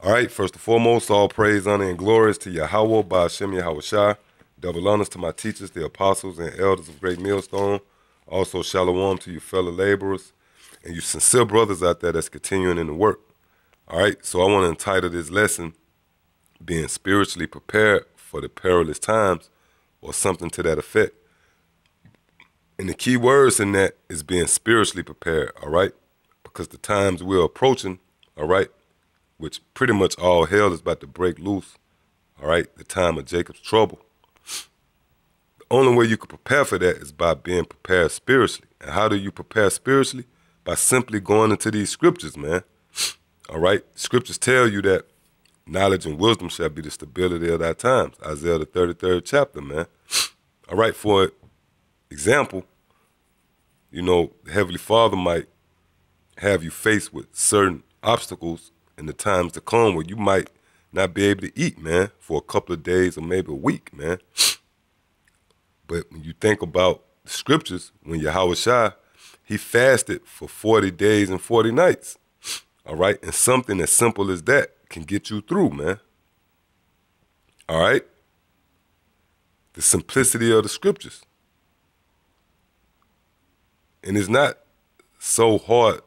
All right, first and foremost, all praise, honor, and glory is to Yahweh, Ba'ashem Yahushua. Double honors to my teachers, the apostles and elders of Great Millstone. Also, shalom to you fellow laborers and you sincere brothers out there that's continuing in the work. All right, so I want to entitle this lesson, Being Spiritually Prepared for the Perilous Times, or something to that effect. And the key words in that is being spiritually prepared, all right? Because the times we're approaching, all right, which pretty much all hell is about to break loose, all right, the time of Jacob's trouble. The only way you can prepare for that is by being prepared spiritually. And how do you prepare spiritually? By simply going into these scriptures, man. All right, scriptures tell you that knowledge and wisdom shall be the stability of thy times. Isaiah the 33rd chapter, man. All right, for example, you know, the Heavenly Father might have you faced with certain obstacles in the times to come where you might not be able to eat, man, for a couple of days or maybe a week, man. But when you think about the scriptures, when Yahushua, he fasted for 40 days and 40 nights, all right? And something as simple as that can get you through, man. All right? The simplicity of the scriptures. And it's not so hard,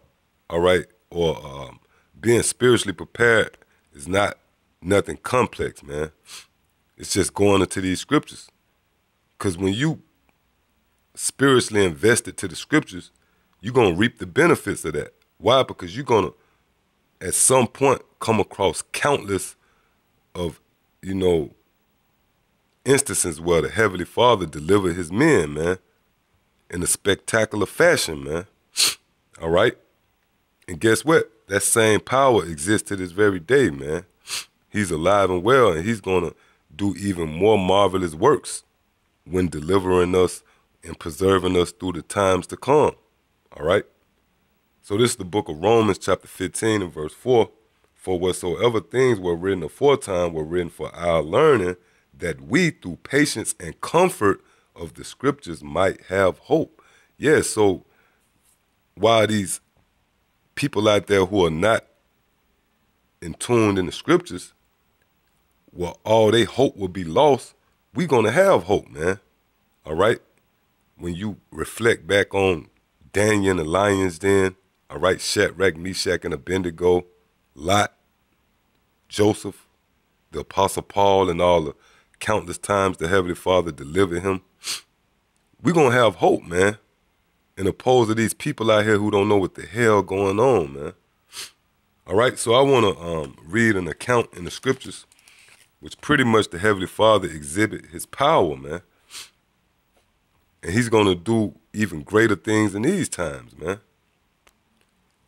all right, or being spiritually prepared is not nothing complex, man. It's just going into these scriptures. Because when you spiritually invested to the scriptures, you're going to reap the benefits of that. Why? Because you're going to, at some point, come across countless of, you know, instances where the Heavenly Father delivered his men, man, in a spectacular fashion, man. All right? And guess what? That same power exists to this very day, man. He's alive and well, and he's going to do even more marvelous works when delivering us and preserving us through the times to come. All right? So this is the book of Romans, chapter 15 and verse 4. For whatsoever things were written aforetime were written for our learning, that we, through patience and comfort of the scriptures, might have hope. Yeah, so while these people out there who are not in tuned in the scriptures, well, all they hope will be lost, we're going to have hope, man. All right? When you reflect back on Daniel and the lion's den, all right, Shadrach, Meshach, and Abednego, Lot, Joseph, the Apostle Paul, and all the countless times the Heavenly Father delivered him, we're going to have hope, man, in opposed to these people out here who don't know what the hell going on, man. All right, so I want to read an account in the scriptures which pretty much the Heavenly Father exhibit his power, man. And he's going to do even greater things in these times, man.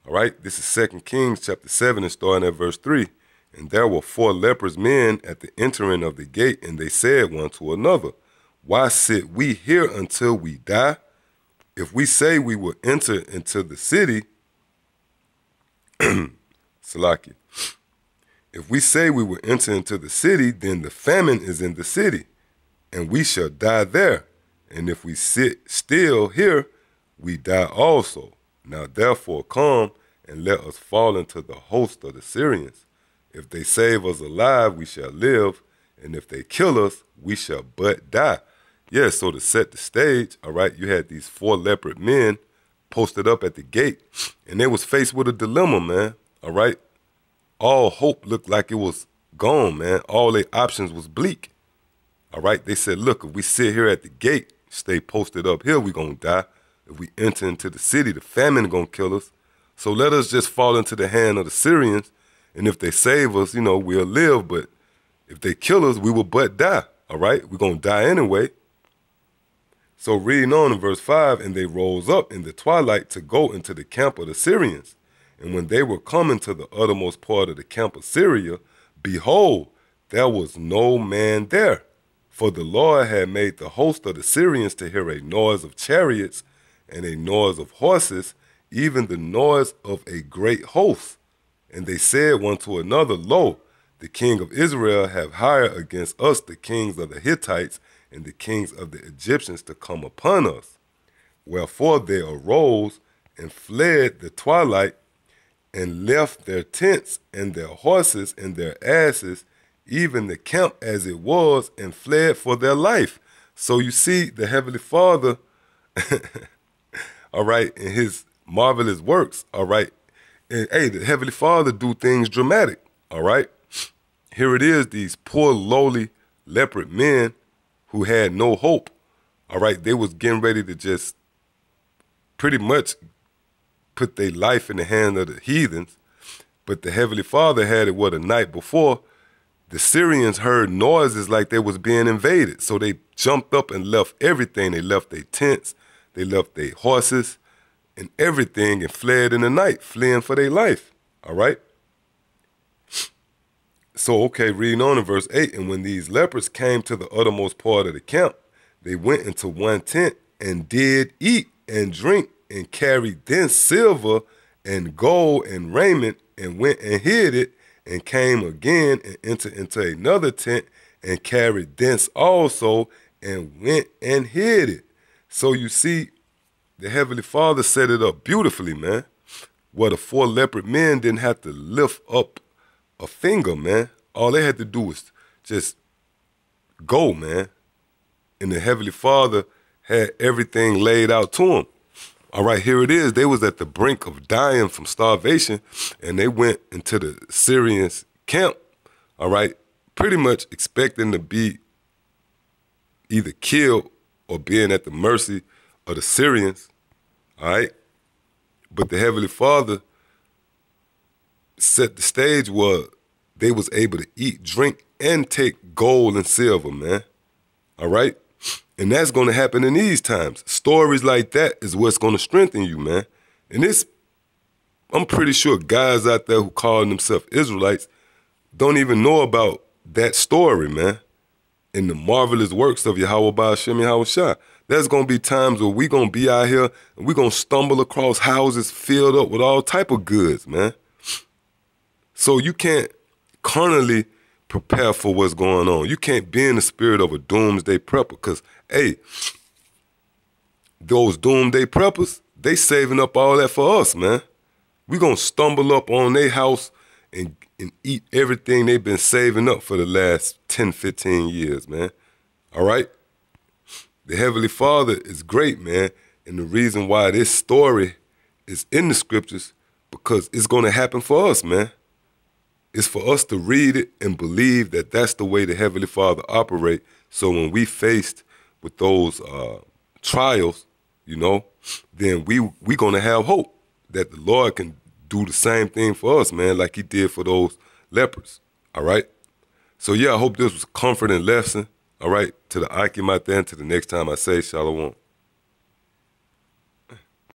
All right, this is 2 Kings chapter 7 and starting at verse 3. And there were 4 leprous men at the entering of the gate, and they said one to another, why sit we here until we die? If we say we will enter into the city, Salaki, if we say we will enter into the city, then the famine is in the city, and we shall die there. And if we sit still here, we die also. Now therefore come and let us fall into the host of the Syrians. If they save us alive, we shall live, and if they kill us, we shall but die. Yeah, so to set the stage, all right, you had these 4 leopard men posted up at the gate, and they was faced with a dilemma, man, all right? All hope looked like it was gone, man. All their options was bleak, all right? They said, look, if we sit here at the gate, stay posted up here, we gonna die. If we enter into the city, the famine gonna kill us. So let us just fall into the hand of the Syrians, and if they save us, you know, we'll live, but if they kill us, we will but die, all right? We're gonna die anyway. So reading on in verse 5, and they rose up in the twilight to go into the camp of the Syrians. And when they were coming to the uttermost part of the camp of Syria, behold, there was no man there. For the Lord had made the host of the Syrians to hear a noise of chariots and a noise of horses, even the noise of a great host. And they said one to another, lo, the king of Israel have hired against us the kings of the Hittites and the kings of the Egyptians to come upon us. Wherefore they arose and fled the twilight and left their tents and their horses and their asses, even the camp as it was, and fled for their life. So you see, the Heavenly Father, all right, in his marvelous works, all right, and hey, the Heavenly Father do things dramatic, all right? Here it is, these poor, lowly, leopard men who had no hope, all right? They was getting ready to just pretty much put their life in the hand of the heathens, but the Heavenly Father had it, the night before, the Syrians heard noises like they was being invaded, so they jumped up and left everything. They left their tents, they left their horses, and everything, and fled in the night, fleeing for their life, all right? So, okay, reading on in verse 8, and when these lepers came to the uttermost part of the camp, they went into one tent and did eat and drink and carried thence silver and gold and raiment and went and hid it and came again and entered into another tent and carried thence also and went and hid it. So you see, the Heavenly Father set it up beautifully, man. Where the 4 leopard men didn't have to lift up a finger, man. All they had to do was just go, man. And the Heavenly Father had everything laid out to them. All right, here it is. They was at the brink of dying from starvation, and they went into the Syrians' camp, all right, pretty much expecting to be either killed or being at the mercy of the Syrians, all right? But the Heavenly Father set the stage where they was able to eat, drink, and take gold and silver, man, all right? And that's going to happen in these times. Stories like that is what's going to strengthen you, man. And I'm pretty sure guys out there who call themselves Israelites don't even know about that story, man. In the marvelous works of Yahweh Ba'ashem Yahweh Shah. There's going to be times where we going to be out here and we're going to stumble across houses filled up with all type of goods, man. So you can't carnally prepare for what's going on. You can't be in the spirit of a doomsday prepper because, hey, those doomsday preppers, they saving up all that for us, man. We going to stumble up on their house and eat everything they've been saving up for the last 10, 15 years, man. All right? The Heavenly Father is great, man. And the reason why this story is in the scriptures, because it's going to happen for us, man. It's for us to read it and believe that that's the way the Heavenly Father operate. So when we faced with those trials, you know, then we going to have hope that the Lord can do the same thing for us, man, like he did for those lepers, all right? So, yeah, I hope this was a comforting lesson, all right, to the Akim out there, and to the next time I say Shalom.